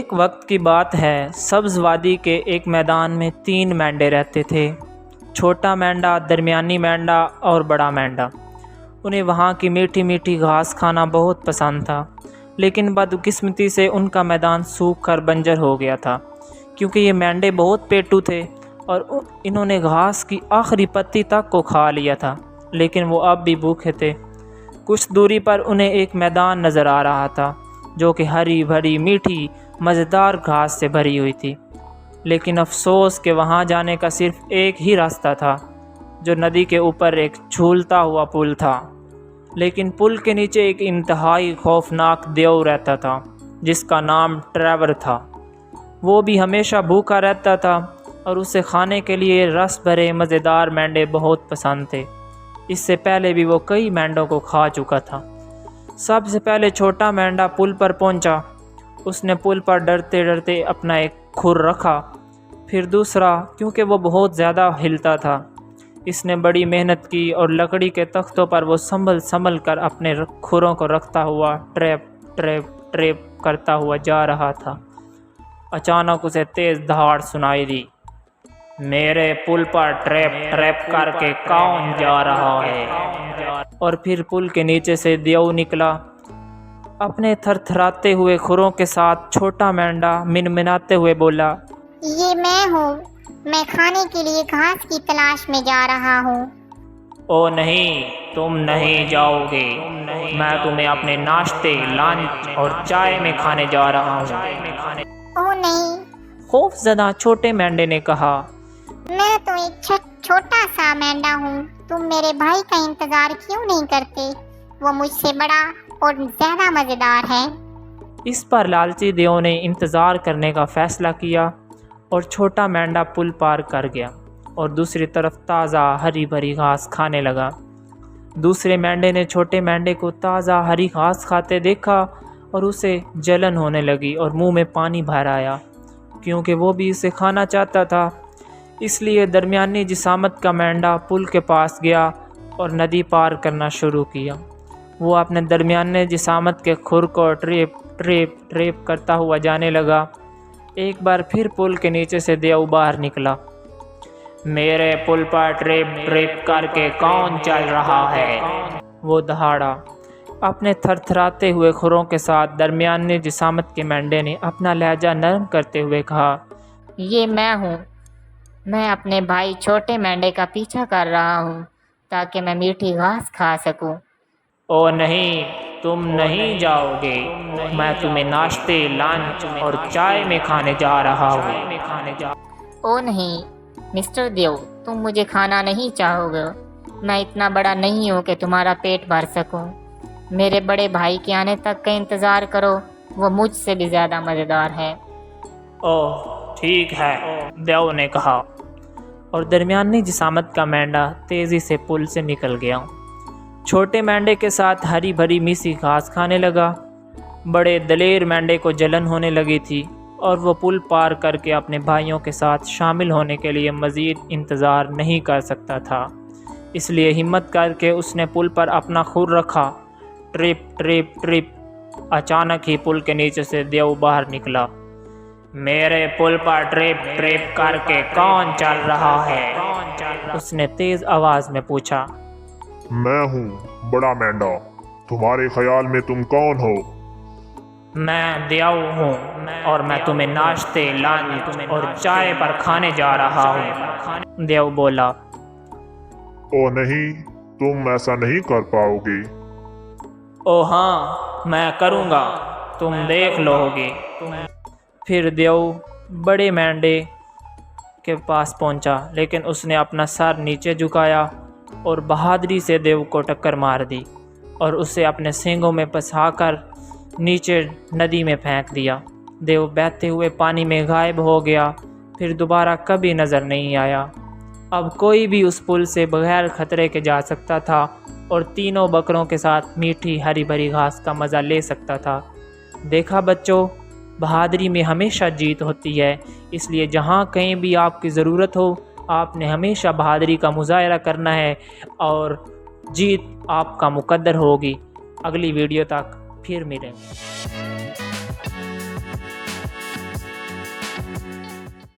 ایک وقت کی بات ہے، سبز وادی کے ایک میدان میں 3 مینڈے رہتے تھے، چھوٹا مینڈا، درمیانی مینڈا اور بڑا مینڈا۔ انہیں وہاں کی میٹھی میٹھی گھاس کھانا بہت پسند تھا، لیکن بدقسمتی سے ان کا میدان سوکھ کر بنجر ہو گیا تھا، کیونکہ یہ مینڈے بہت پیٹو تھے اور انہوں نے گھاس کی آخری پتی تک کو کھا لیا تھا، لیکن وہ اب بھی بھوکے تھے۔ کچھ دوری پر انہیں ایک میدان نظر آ رہا تھا جو کہ ہری بھری میٹھی مزیدار گھاس سے بھری ہوئی تھی، لیکن افسوس کہ وہاں جانے کا صرف ایک ہی راستہ تھا، جو ندی کے اوپر ایک جھولتا ہوا پل تھا۔ لیکن پل کے نیچے ایک انتہائی خوفناک دیو رہتا تھا جس کا نام ٹریور تھا۔ وہ بھی ہمیشہ بھوکا رہتا تھا اور اسے کھانے کے لیے رس بھرے مزیدار مینڈے بہت پسند تھے۔ اس سے پہلے بھی وہ کئی مینڈوں کو کھا چکا تھا۔ سب سے پہلے چھوٹا مینڈا پل پر پہنچا۔ اس نے پل پر ڈرتے ڈرتے اپنا ایک کھر رکھا، پھر دوسرا، کیونکہ وہ بہت زیادہ ہلتا تھا۔ اس نے بڑی محنت کی اور لکڑی کے تختوں پر وہ سنبھل کر اپنے کھروں کو رکھتا ہوا ٹریپ ٹریپ ٹریپ کرتا ہوا جا رہا تھا۔ اچانک اسے تیز دہاڑ سنائی دی۔ میرے پل پر ٹریپ ٹریپ کر کے کون جا رہا ہے؟ اور پھر پل کے نیچے سے دیو نکلا۔ اپنے تھر تھراتے ہوئے کھروں کے ساتھ چھوٹا مینڈا منمناتے ہوئے بولا، یہ میں ہوں، میں کھانے کے لیے گھاس کی تلاش میں جا رہا ہوں۔ او نہیں، تم نہیں جاؤ گے، میں تمہیں اپنے ناشتے، لنچ اور چائے میں کھانے جا رہا ہوں۔ او نہیں، خوف زدہ چھوٹے مینڈے نے کہا، میں تو ایک چھوٹا سا مینڈا ہوں، تم میرے بھائی کا انتظار کیوں نہیں کرتے؟ وہ مجھ سے بڑا اور زیادہ مزیدار ہے۔ اس پر لالچی دیو نے انتظار کرنے کا فیصلہ کیا اور چھوٹا مینڈا پل پار کر گیا اور دوسری طرف تازہ ہری بھری گھاس کھانے لگا۔ دوسرے مینڈے نے چھوٹے مینڈے کو تازہ ہری گھاس کھاتے دیکھا اور اسے جلن ہونے لگی اور منہ میں پانی بھر آیا، کیونکہ وہ بھی اسے کھانا چاہتا تھا۔ اس لیے درمیانی جسامت کا مینڈا پل کے پاس گیا اور ندی پار کرنا شروع کیا۔ وہ اپنے درمیانے جسامت کے کھر کو ٹریپ ٹریپ ٹریپ کرتا ہوا جانے لگا۔ ایک بار پھر پل کے نیچے سے دیو باہر نکلا۔ میرے پل پر ٹریپ ٹریپ کر کے کون چل رہا ہے؟ وہ دہاڑا۔ اپنے تھر تھراتے ہوئے کھروں کے ساتھ درمیانے جسامت کے مینڈے نے اپنا لہجہ نرم کرتے ہوئے کہا، یہ میں ہوں، میں اپنے بھائی چھوٹے مینڈے کا پیچھا کر رہا ہوں تاکہ میں میٹھی گھاس کھا سکوں۔ او نہیں، تم نہیں جاؤ گے، میں تمہیں ناشتے، لنچ اور چائے میں کھانے جا رہا ہوں۔ او نہیں، مسٹر دیو، تم مجھے کھانا نہیں چاہو گے، میں اتنا بڑا نہیں ہوں کہ تمہارا پیٹ بھر سکوں۔ میرے بڑے بھائی کے آنے تک کا انتظار کرو، وہ مجھ سے بھی زیادہ مزیدار ہے۔ اوہ ٹھیک ہے، دیو نے کہا، اور درمیانی جسامت کا مینڈا تیزی سے پل سے نکل گیا۔ چھوٹے مینڈے کے ساتھ ہری بھری میسی گھاس کھانے لگا۔ بڑے دلیر مینڈے کو جلن ہونے لگی تھی اور وہ پل پار کر کے اپنے بھائیوں کے ساتھ شامل ہونے کے لیے مزید انتظار نہیں کر سکتا تھا، اس لیے ہمت کر کے اس نے پل پر اپنا کھر رکھا۔ Trip trip trip. اچانک ہی پل کے نیچے سے دیو باہر نکلا۔ میرے پل پر ٹرپ ٹرپ کر کے کون چل رہا ہے؟ اس نے تیز آواز میں پوچھا۔ میں ہوں، بڑا مینڈا، تمہارے خیال میں تم کون ہو؟ میں دیو ہوں اور میں تمہیں ناشتے، لنچ اور چائے پر کھانے جا رہا ہوں، دیو بولا۔ او نہیں، تم ایسا نہیں کر پاؤ گے۔ او ہاں، میں کروں گا، تم دیکھ لو گے۔ پھر دیو بڑے مینڈے کے پاس پہنچا، لیکن اس نے اپنا سر نیچے جھکایا اور بہادری سے دیو کو ٹکر مار دی اور اسے اپنے سینگوں میں پھنسا کر نیچے ندی میں پھینک دیا۔ دیو بہتے ہوئے پانی میں غائب ہو گیا، پھر دوبارہ کبھی نظر نہیں آیا۔ اب کوئی بھی اس پل سے بغیر خطرے کے جا سکتا تھا اور تینوں بکروں کے ساتھ میٹھی ہری بھری گھاس کا مزہ لے سکتا تھا۔ دیکھا بچوں، بہادری میں ہمیشہ جیت ہوتی ہے، اس لیے جہاں کہیں بھی آپ کی ضرورت ہو، آپ نے ہمیشہ بہادری کا مظاہرہ کرنا ہے اور جیت آپ کا مقدر ہوگی۔ اگلی ویڈیو تک پھر ملیں گے۔